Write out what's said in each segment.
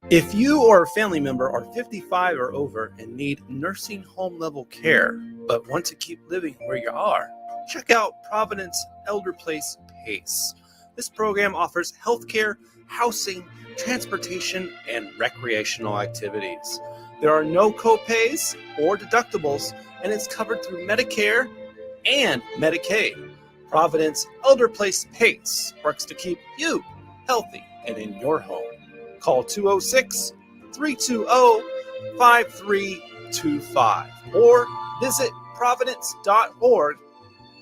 If you or a family member are 55 or over and need nursing home level care, but want to keep living where you are, check out Providence Elder Place PACE. This program offers healthcare, housing, transportation, and recreational activities. There are no co-pays or deductibles, and it's covered through Medicare and Medicaid. Providence Elder Place PACE works to keep you healthy and in your home. Call 206-320-5325 or visit providence.org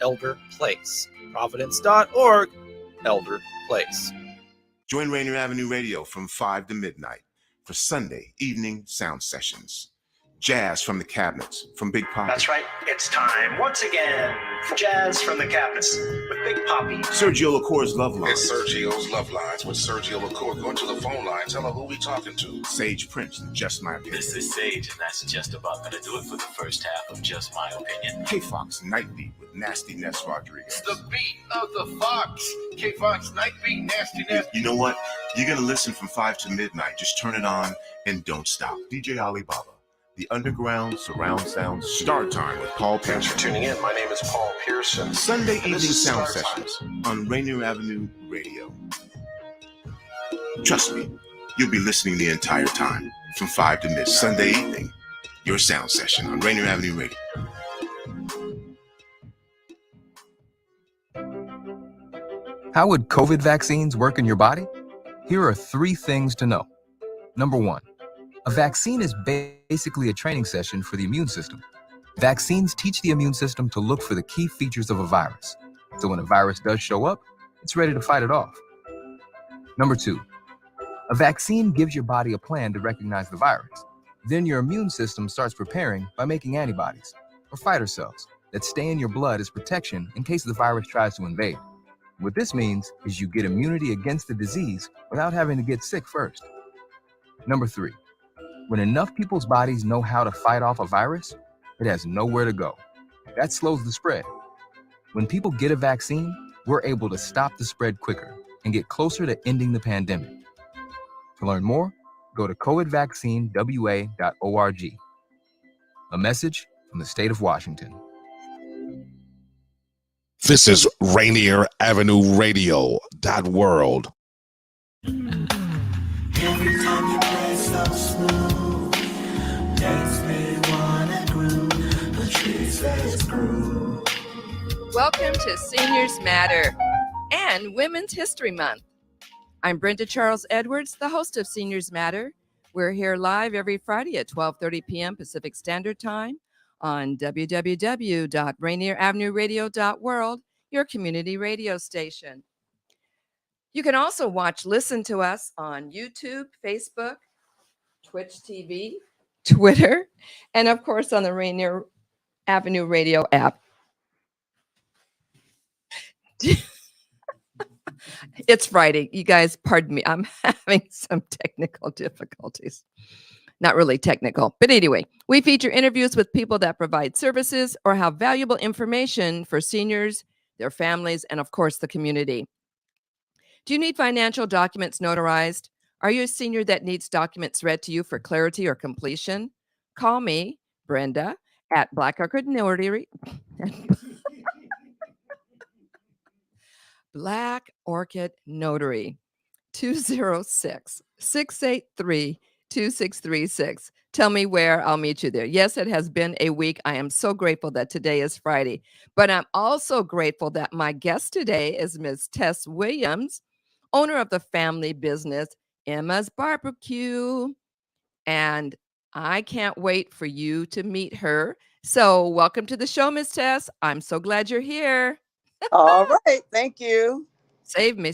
Elder Place. Providence.org Elder Place. Join Rainier Avenue Radio from 5 to midnight for Sunday evening sound sessions. Jazz from the Cabinets from Big Poppy. That's right. It's time once again for Jazz from the Cabinets with Big Poppy. Sergio LaCour's Love Lines. It's Sergio's Love Lines with Sergio LaCour. Go to the phone line. Tell her who we talking to. Sage Prince and Just My Opinion. This is Sage, and that's just about going to do it for the first half of Just My Opinion. K-Fox Night Beat with Nasty Ness Rodriguez. The beat of the Fox. K-Fox Night Beat, Nasty Ness. You know what? You're going to listen from 5 to midnight. Just turn it on and don't stop. DJ Alibaba. The Underground Surround Sound Start Time with Paul Thanks Pearson. for tuning in. My name is Paul Pearson. Sunday And evening this is sound Start sessions on Rainier Avenue Radio. Trust me, you'll be listening the entire time from 5 to midnight. Sunday evening, your sound session on Rainier Avenue Radio. How would COVID vaccines work in your body? Here are 3 things to know. Number 1, a vaccine is basically a training session for the immune system. Vaccines teach the immune system to look for the key features of a virus. So when a virus does show up, it's ready to fight it off. Number 2, a vaccine gives your body a plan to recognize the virus. Then your immune system starts preparing by making antibodies, or fighter cells, that stay in your blood as protection in case the virus tries to invade. What this means is you get immunity against the disease without having to get sick first. Number 3, when enough people's bodies know how to fight off a virus, it has nowhere to go. That slows the spread. When people get a vaccine, we're able to stop the spread quicker and get closer to ending the pandemic. To learn more, go to covidvaccinewa.org. A message from the state of Washington. This is Rainier Avenue Radio .world. Every time you play so smooth, makes me wanna groove, but she says groove. Welcome to Seniors Matter and Women's History Month. I'm Brenda Charles-Edwards, the host of Seniors Matter. We're here live every Friday at 12:30 p.m. Pacific Standard Time on www.rainieravenueradio.world, your community radio station. You can also listen to us on YouTube, Facebook, Twitch TV, Twitter, and of course on the Rainier Avenue Radio app. It's Friday. You guys, pardon me. I'm having some technical difficulties. Not really technical, but anyway, we feature interviews with people that provide services or have valuable information for seniors, their families, and of course, the community. Do you need financial documents notarized? Are you a senior that needs documents read to you for clarity or completion? Call me, Brenda, at Black Orchid Notary. Black Orchid Notary, 206-683-2636. Tell me where, I'll meet you there. Yes, it has been a week. I am so grateful that today is Friday, but I'm also grateful that my guest today is Ms. Tess Williams, owner of the family business, Emma's BBQ. And I can't wait for you to meet her. So welcome to the show, Ms. Tess. I'm so glad you're here. All right. Thank you. Save me.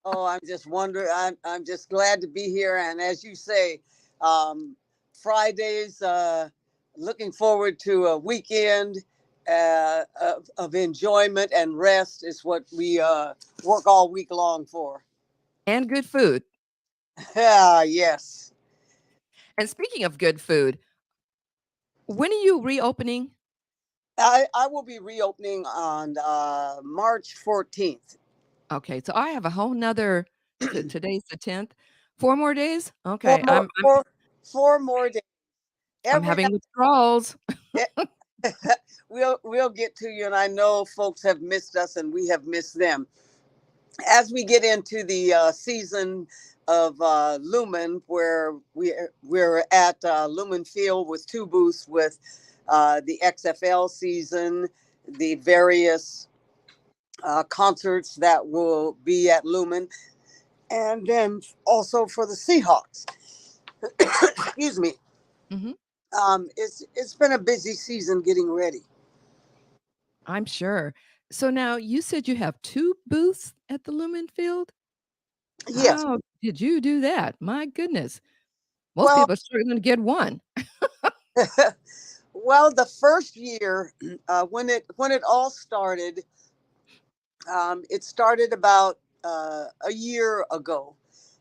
Oh, I'm just wondering. I'm just glad to be here. And as you say, Fridays, looking forward to a weekend of enjoyment and rest is what we work all week long for. And good food. Yes. And speaking of good food, when are you reopening? I will be reopening on March 14th. Okay, so I have a whole nother, today's the 10th. 4 more days? Four Okay. more, four more days. I'm having withdrawals. We'll get to you, and I know folks have missed us, and we have missed them. As we get into the season of Lumen, where we're at Lumen Field with 2 booths with the XFL season, the various concerts that will be at Lumen, and then also for the Seahawks. Excuse me. Mhm. It's been a busy season getting ready. I'm sure. So now you said you have 2 booths at the Lumen Field? Yes. How did you do that? My goodness. Most Well, people are struggling to get 1. well, the first year when it all started, it started about a year ago,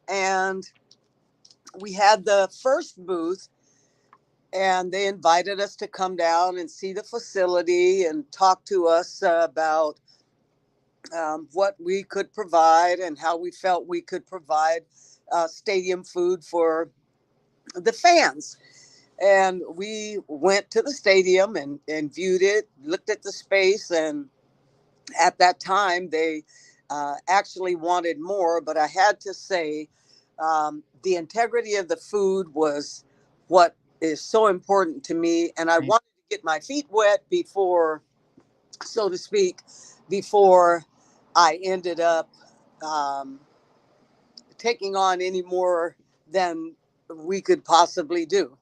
and we had the first booth, and they invited us to come down and see the facility and talk to us about what we could provide and how we felt we could provide stadium food for the fans. And we went to the stadium and viewed it, looked at the space, and at that time they actually wanted more, but I had to say the integrity of the food was what is so important to me, and I Right. wanted to get my feet wet before, so to speak, before I ended up taking on any more than we could possibly do.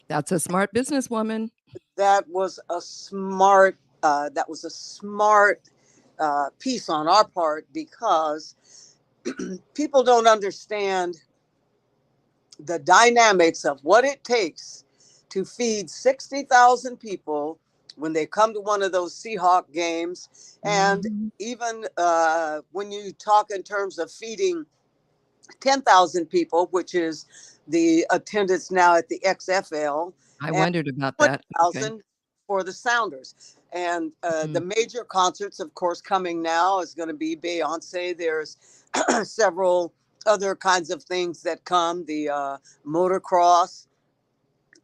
That's a smart businesswoman. That was a smart piece on our part, because people don't understand the dynamics of what it takes to feed 60,000 people when they come to one of those Seahawk games. And Mhm. even when you talk in terms of feeding 10,000 people, which is the attendance now at the XFL, I and wondered about that. Okay. 20,000 for the Sounders. And the Mhm. major concerts, of course, coming now is going to be Beyonce. There's several other kinds of things that come, the motocross,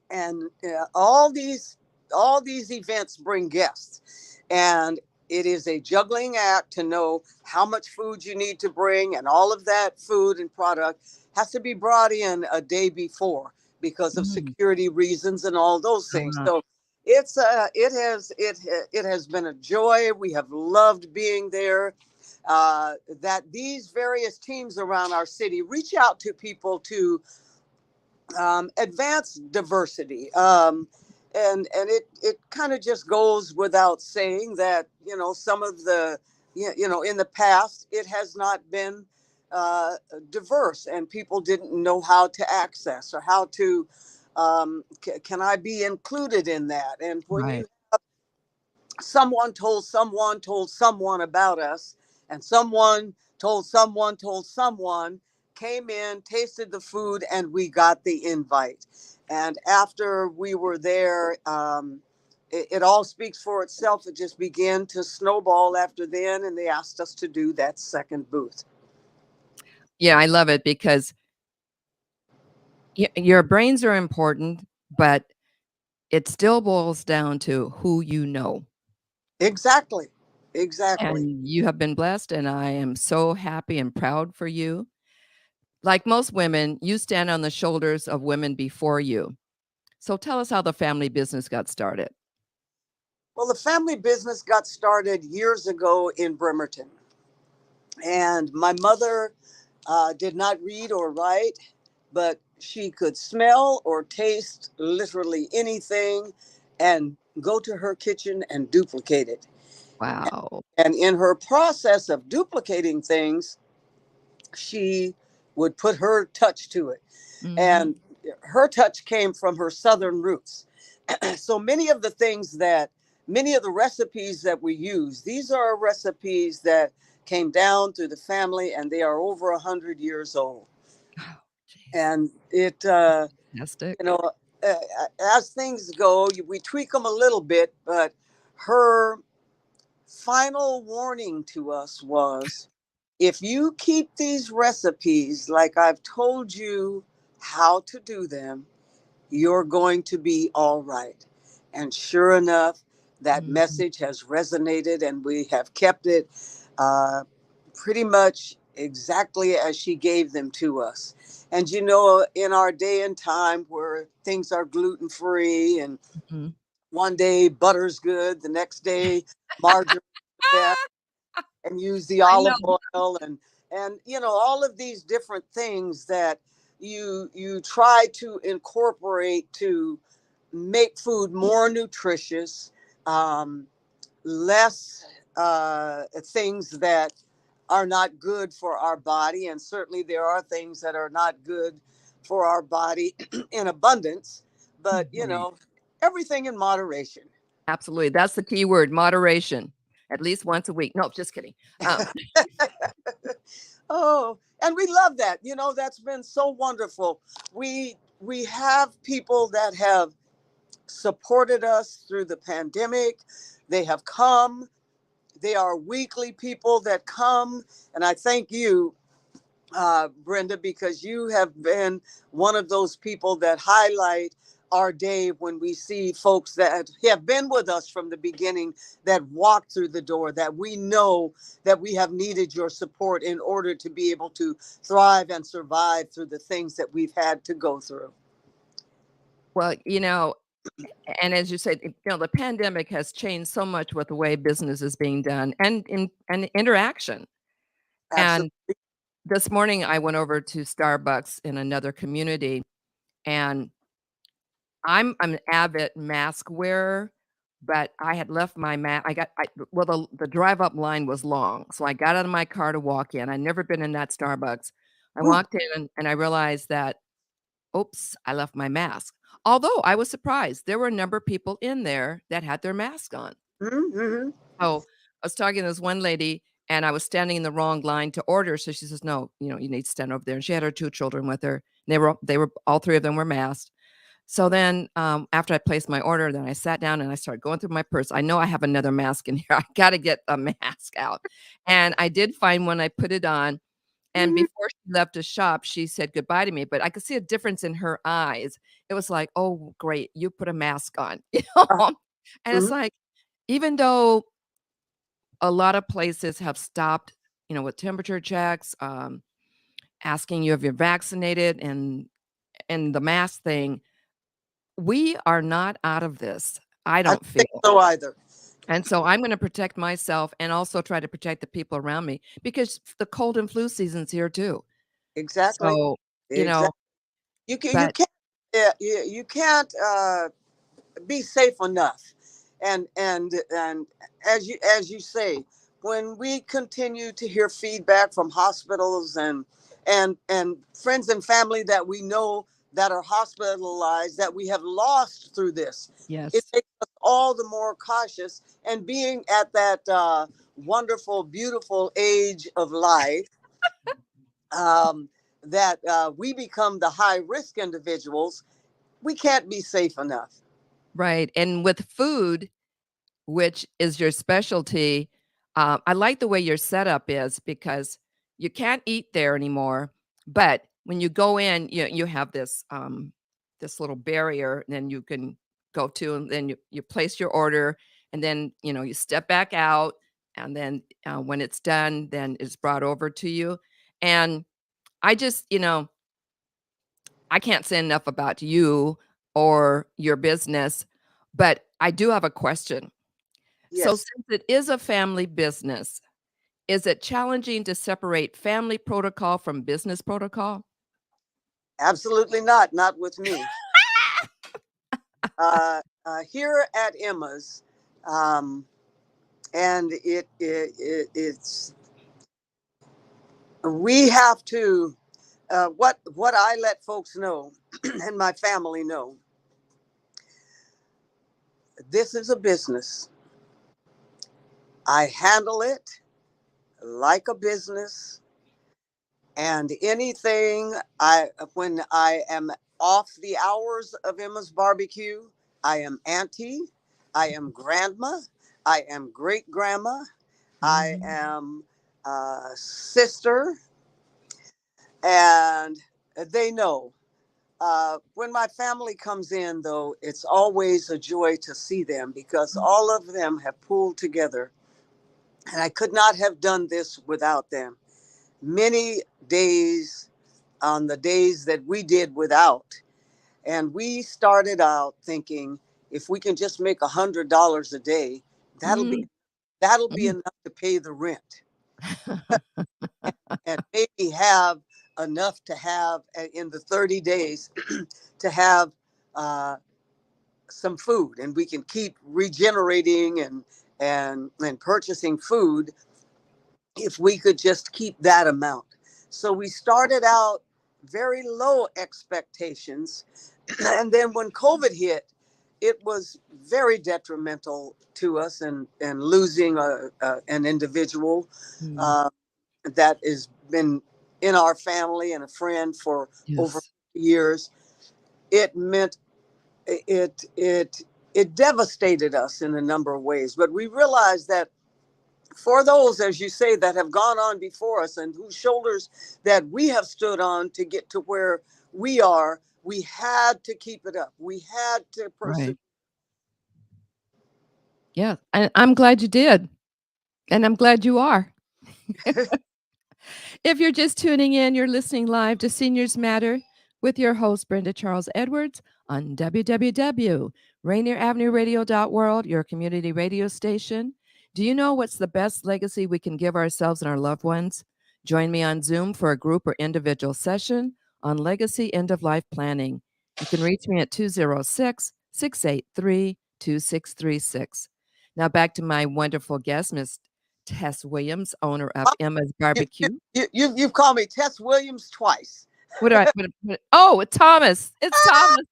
and all these events bring guests, and it is a juggling act to know how much food you need to bring, and all of that food and product has to be brought in a day before because of Mm. security reasons and all those things. Uh-huh. So it has been a joy. We have loved being there. That these various teams around our city reach out to people to advance diversity. And it kind of just goes without saying that, some of the, in the past, it has not been diverse, and people didn't know how to access or how to, can I be included in that? And when Right. you someone told someone about us, and someone told someone, came in, tasted the food, and we got the invite. And after we were there, it all speaks for itself. It just began to snowball after then, and they asked us to do that second booth. Yeah, I love it because your brains are important, but it still boils down to who you know. Exactly. And you have been blessed, and I am so happy and proud for you. Like most women, you stand on the shoulders of women before you. So tell us how the family business got started. Well, the family business got started years ago in Bremerton. And my mother did not read or write, but she could smell or taste literally anything and go to her kitchen and duplicate it. Wow. And in her process of duplicating things, she would put her touch to it. Mhm. And her touch came from her Southern roots. So many of the recipes that we use, these are recipes that came down through the family, and they are over 100 years old. Oh, geez. And Fantastic. uh, as things go, we tweak them a little bit, but her final warning to us was, if you keep these recipes like I've told you how to do them, you're going to be all right. And sure enough, that message has resonated, and we have kept it pretty much exactly as she gave them to us. And you know, in our day and time where things are gluten free, and one day butter's good, the next day margarine, and use the I olive know. oil, and you know, all of these different things that you try to incorporate to make food more nutritious, less things that are not good for our body, and certainly there are things that are not good for our body in abundance, but you Right. know, everything in moderation. Absolutely. That's the key word, moderation. At least once a week. No, just kidding. Oh, and we love that. You know, that's been so wonderful. We have people that have supported us through the pandemic. They have come. They are weekly people that come, and I thank you, Brenda, because you have been one of those people that highlight our day when we see folks that have been with us from the beginning, that walk through the door, that we know that we have needed your support in order to be able to thrive and survive through the things that we've had to go through. Well, you know, and as you said, you know, the pandemic has changed so much with the way business is being done and interaction. And Absolutely. this morning I went over to Starbucks in another community, and I'm an avid mask wearer, but I had left my mask. Well, the drive up line was long, so I got out of my car to walk in. I'd never been in that Starbucks. I Ooh. walked in and I realized that, oops, I left my mask. Although I was surprised, there were a number of people in there that had their mask on. Mm-hmm. So I was talking to this one lady, and I was standing in the wrong line to order. So she says, "No, you know, you need to stand over there." And she had her 2 children with her. They were all 3 of them were masked. So then, after I placed my order, then I sat down and I started going through my purse. I know I have another mask in here. I gotta get a mask out. And I did find one. I put it on. And Mm-hmm. before she left the shop, she said goodbye to me, but I could see a difference in her eyes. It was like, "Oh, great, you put a mask on." You know? And it's Mm-hmm. like, even though a lot of places have stopped, you know, with temperature checks, asking you if you're vaccinated and the mask thing, we are not out of this, I I don't don't think feel. so either. And so I'm gonna protect myself and also try to protect the people around me because the cold and flu season's here too. Exactly. So, you know, Exactly. You but can't, yeah, you can't be safe enough. And as you say, when we continue to hear feedback from hospitals and friends and family that we know that are hospitalized, that we have lost through this, it yes. makes us all the more cautious. And being at that wonderful, beautiful age of life, um, that we become the high risk individuals, we can't be safe enough. Right, and with food, which is your specialty, I like the way your setup is because you can't eat there anymore, but when you go in, you have this little barrier, and then you can go to, and then you place your order, and then, you know, you step back out, and then, when it's done, then it's brought over to you, and I just, you know, I can't say enough about you or your business, but I do have a question. So Yes. since it is a family business, is it challenging to separate family protocol from business protocol? Absolutely not. Not with me. Here at Emma's, um, and it's we have to what I let folks know and my family know. This is a business. I handle it like a business, and anything I when I am off the hours of Emma's barbecue, I am auntie, I am grandma, I am great grandma, I Mhm. am sister, and they know. When my family comes in, though, it's always a joy to see them because all of them have pulled together. And I could not have done this without them. Many days on the days that we did without. And we started out thinking, if we can just make $100 a day, that'll be enough to pay the rent. and maybe have enough to have in the 30 days to have some food, and we can keep regenerating and purchasing food if we could just keep that amount. So we started out very low expectations, and then when COVID hit, it was very detrimental to us, and losing an individual that has been in our family and a friend for over years. It meant it devastated us in a number of ways. But we realized that for those, as you say, that have gone on before us and whose shoulders that we have stood on to get to where we are, we had to keep it up. We had to persevere. Right. Yeah, and I'm glad you did. And I'm glad you are. If you're just tuning in, you're listening live to Seniors Matter with your host, Brenda Charles-Edwards, on Rainier Avenue Radio.world, your community radio station. Do you know what's the best legacy we can give ourselves and our loved ones? Join me on Zoom for a group or individual session on legacy end-of-life planning. You can reach me at 206-683-2636. Now back to my wonderful guest, Miss Tess Williams, owner of Emma's BBQ. You've called me Tess Williams twice. Oh, it's Thomas. It's Thomas.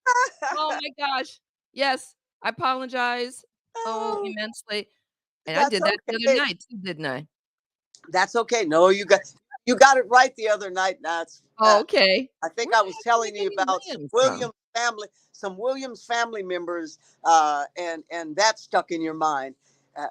Oh my gosh. Yes, I apologize. Oh, immensely. And I did that the other night too, didn't I? That's okay. No, you got it right the other night. Okay. I think I was telling you about some Williams family members, and that stuck in your mind.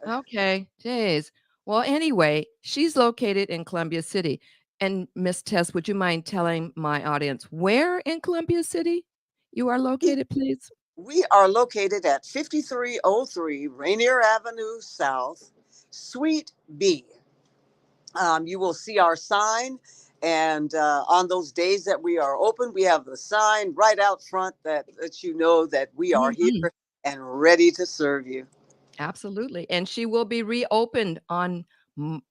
Okay. Jeez. Well, anyway, she's located in Columbia City. And Miss Tess, would you mind telling my audience where in Columbia City you are located, please? We are located at 5303 Rainier Avenue South, Suite B. You will see our sign, and on those days that we are open, we have the sign right out front that lets you know that we are here and ready to serve you. Absolutely. And she will be reopened on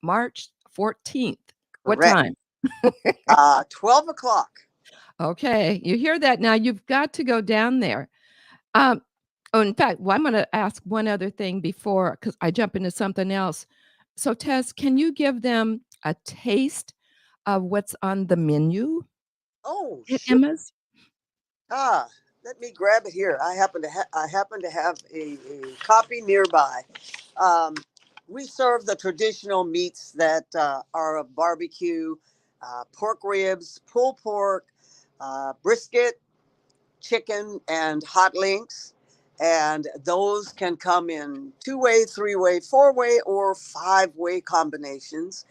March 14th. What Correct. time? 12 o'clock. Okay. You hear that now. You've got to go down there. In fact, I'm going to ask one other thing before, because I jump into something else. So, Tess, can you give them a taste of what's on the menu? Oh, at sure. Emma's? Let me grab it here. I happen to have a copy nearby. We serve the traditional meats that are a barbecue: pork ribs, pulled pork, brisket, chicken, and hot links. And those can come in 2-way, 3-way, 4-way, or 5-way combinations.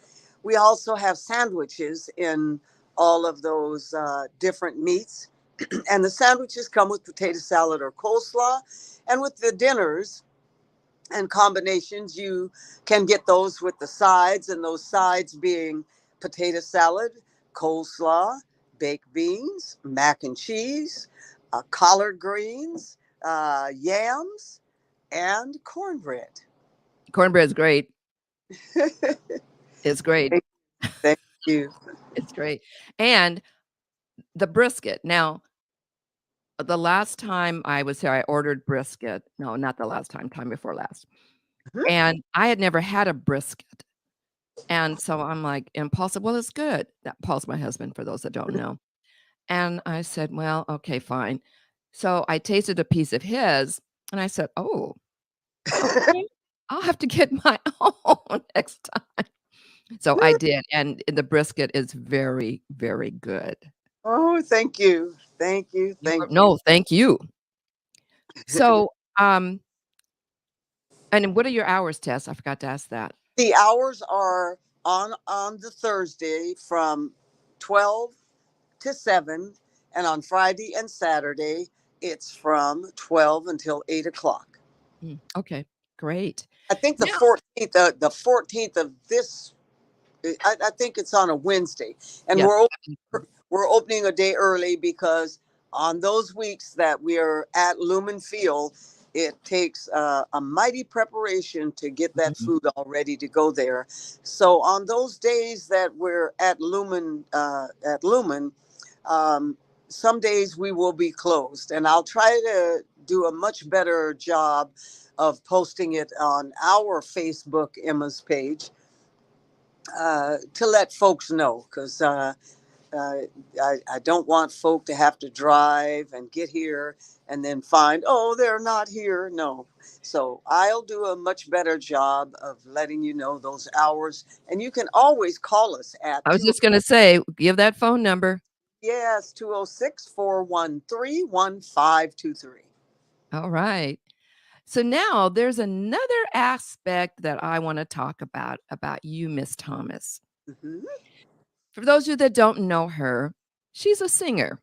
We also have sandwiches in all of those different meats. And the sandwiches come with potato salad or coleslaw. And with the dinners and combinations, you can get those with the sides, and those sides being potato salad, coleslaw, baked beans, mac and cheese, collard greens, yams, and cornbread. Cornbread's great. It's great. Thank you. It's great. And the brisket. Now, the last time I was there, I ordered brisket. No, not the last time before last. And I had never had a brisket. And so I'm like, impulsive, well, it's good. Paul's my husband, for those that don't know. And I said, well, okay, fine. So I tasted a piece of his, and I said, oh, okay, I'll have to get my own next time. So I did, and the brisket is very, very good. Oh, thank you. Thank you. Thank you. No, thank you. So, and what are your hours, Tess? I forgot to ask that. The hours are on the Thursday from 12 to 7, and on Friday and Saturday it's from 12 until 8 o'clock. Okay, great. I think the Now- 14th, the 14th of this, I think it's on a Wednesday, and Yes. we're opening a day early because on those weeks that we are at Lumen Field, it takes a mighty preparation to get that food all ready to go there. So on those days that we're at Lumen, some days we will be closed, and I'll try to do a much better job of posting it on our Facebook Emma's page to let folks know, because I don't want folk to have to drive and get here and then find, oh, they're not here. No. So I'll do a much better job of letting you know those hours. And you can always call us at I was just going to say, give that phone number. Yes, 206-413-1523. All right. So now there's another aspect that I want to talk about you, Miss Thomas. Mm-hmm. For those of you that don't know her, she's a singer.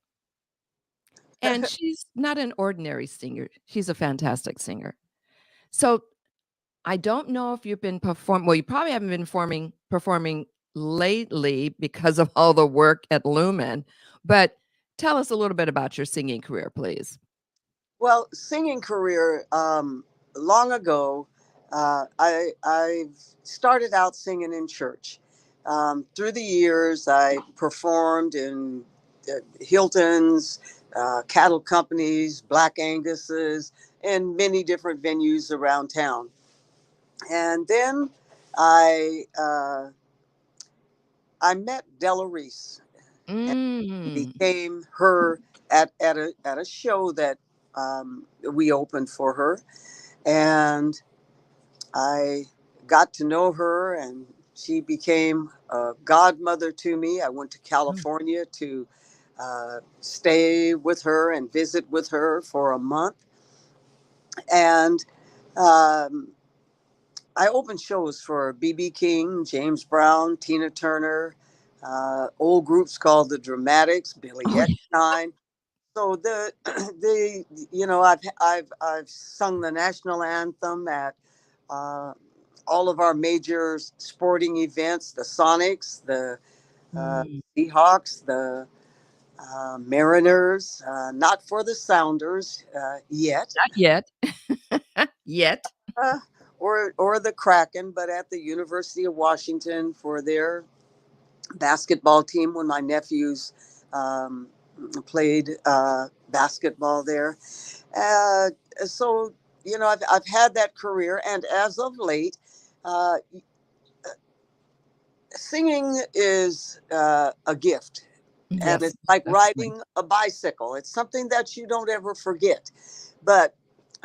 And she's not an ordinary singer. She's a fantastic singer. So I don't know if you've been performing. Well, you probably haven't been performing lately because of all the work at Lumen. But tell us a little bit about your singing career, please. Well, singing career, long ago, I started out singing in church. Through the years, I performed in Hilton's, cattle companies, Black Angus's, and many different venues around town. And then I met Della Reese and became her at a show that we opened for her, and I got to know her, and she became a godmother to me. I went to California to stay with her and visit with her for a month, and I opened shows for B.B. King, James Brown, Tina Turner, old groups called the Dramatics, Billy Eckstein. So I've sung the national anthem at all of our major sporting events, the Sonics, the Seahawks, the Mariners, not for the Sounders yet. Not yet. Yet. Or the Kraken, but at the University of Washington for their basketball team when my nephews played basketball there. So, I've had that career, and as of late, singing is a gift. Yes, and it's like definitely. riding a bicycle. It's something that you don't ever forget. But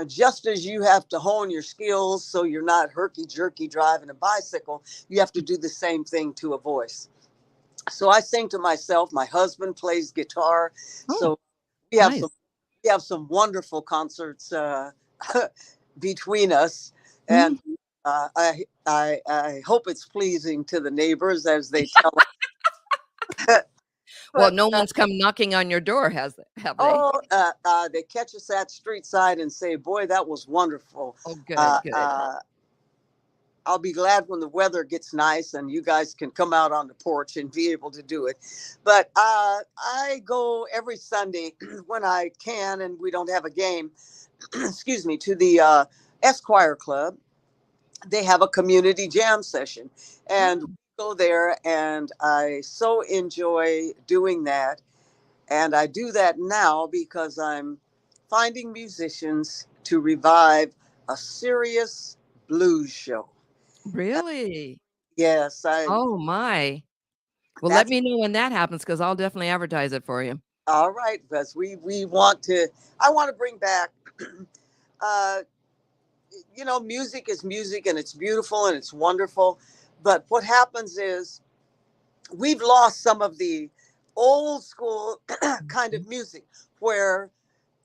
just as you have to hone your skills so you're not herky-jerky driving a bicycle, you have to do the same thing to a voice. So I sing to myself. My husband plays guitar. So we have some wonderful concerts between us. And I hope it's pleasing to the neighbors as they tell us. Well, no one's come knocking on your door, have they? Oh, they catch us at street side and say, boy, that was wonderful. Oh, good, good. I'll be glad when the weather gets nice and you guys can come out on the porch and be able to do it. But I go every Sunday when I can and we don't have a game, excuse me, to the Esquire Club. They have a community jam session. And we go there, and I so enjoy doing that. And I do that now because I'm finding musicians to revive a serious blues show. Really? Yes. Oh, my. Well, let me know when that happens, because I'll definitely advertise it for you. All right, because I want to bring back, music is music, and it's beautiful and it's wonderful. But what happens is we've lost some of the old school kind of music where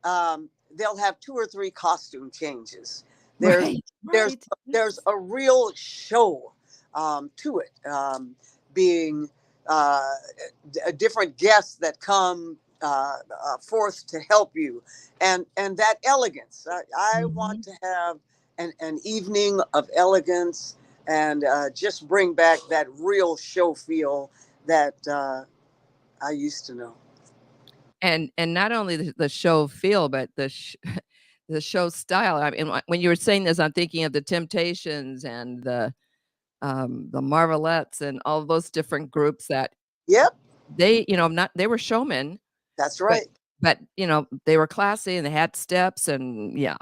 they'll have 2 or 3 costume changes. There's a real show to it, being different guests that come forth to help you, and that elegance. I want to have an evening of elegance, and just bring back that real show feel that I used to know. And not only the show feel, but the show style. I mean, when you were saying this, I'm thinking of the Temptations and the Marvelettes and all those different groups that Yep, they, they were showmen, that's but right. they were classy and they had steps, and yeah,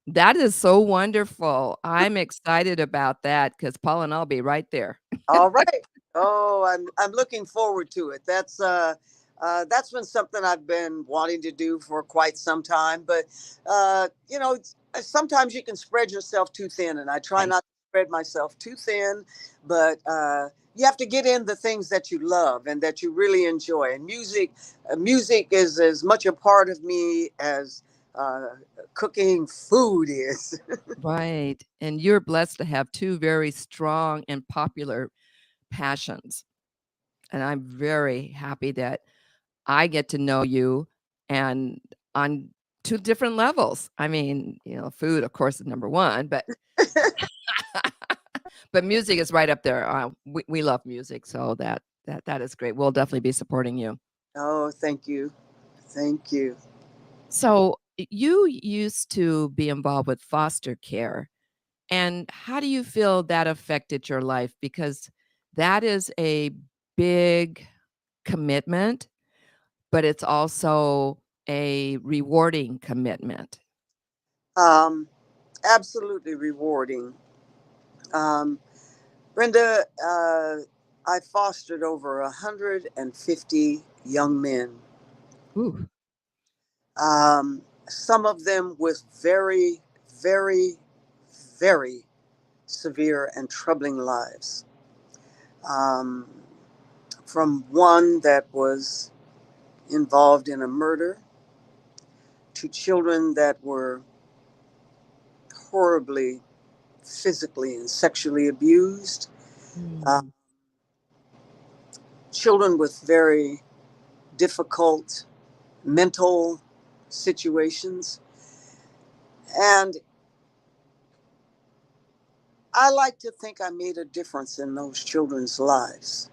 that is so wonderful. I'm excited about that because Paul and I'll be right there. All right. Oh, I'm looking forward to it. That's been something I've been wanting to do for quite some time. But sometimes you can spread yourself too thin, and I try Right. not to spread myself too thin. But you have to get in the things that you love and that you really enjoy. And music is as much a part of me as cooking food is. Right. And you're blessed to have two very strong and popular passions. And I'm very happy that I get to know you and on two different levels. I mean, food, of course, is number one, but but music is right up there. We love music, so that is great. We'll definitely be supporting you. Oh, thank you. Thank you. So you used to be involved with foster care. And how do you feel that affected your life? Because that is a big commitment, but it's also a rewarding commitment. Absolutely rewarding. Um, Brenda, I fostered over 150 young men. Ooh. Some of them with very, very, very severe and troubling lives. From one that was involved in a murder, to children that were horribly physically and sexually abused, children with very difficult mental situations. And I like to think I made a difference in those children's lives.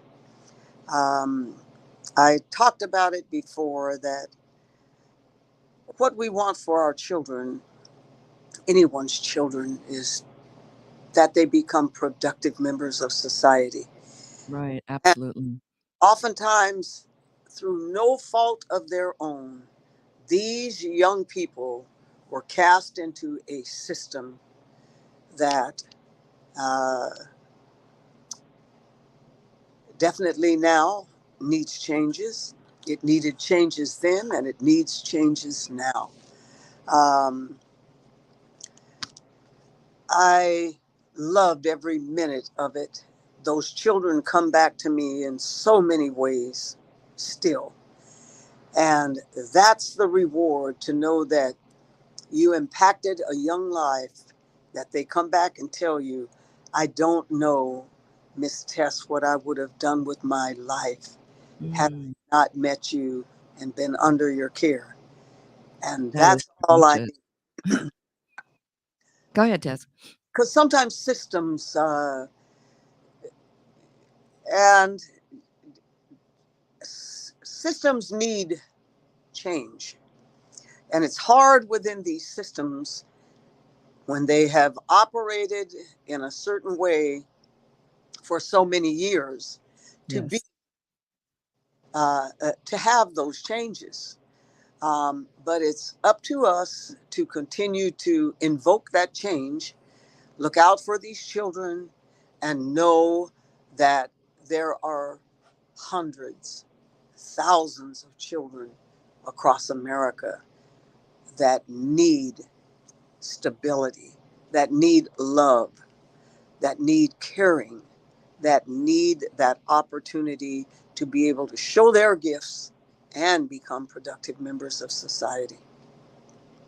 I talked about it before that what we want for our children, anyone's children, is that they become productive members of society. Right, And absolutely. oftentimes, through no fault of their own, these young people were cast into a system that definitely now needs changes. It needed changes then, and it needs changes now. Um, I loved every minute of it. Those children come back to me in so many ways still. And that's the reward, to know that you impacted a young life, that they come back and tell you, I don't know, Miss Tess, what I would have done with my life had I not met you and been under your care. And That is that's all I precious. need. Go ahead, Tess. Because sometimes systems and systems need change. And it's hard within these systems, when they have operated in a certain way for so many years, to be to have those changes. But it's up to us to continue to invoke that change, look out for these children, and know that there are hundreds, thousands of children across America that need stability, that need love, that need caring, that need that opportunity to be able to show their gifts and become productive members of society.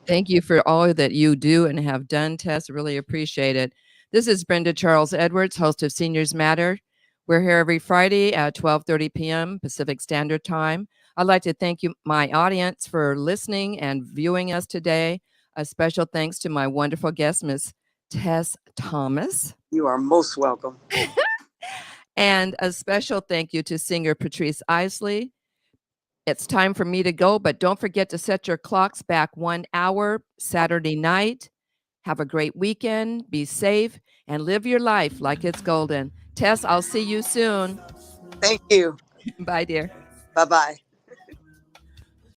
Thank you for all that you do and have done, Tess. Really appreciate it. This is Brenda Charles-Edwards, host of Seniors Matter. We're here every Friday at 12:30 p.m. Pacific Standard Time. I'd like to thank you, my audience, for listening and viewing us today. A special thanks to my wonderful guest, Miss Tess Thomas. You are most welcome. And a special thank you to singer Patrice Isley. It's time for me to go, but don't forget to set your clocks back 1 hour Saturday night. Have a great weekend, be safe, and live your life like it's golden. Tess, I'll see you soon. Thank you. Bye, dear. Bye-bye.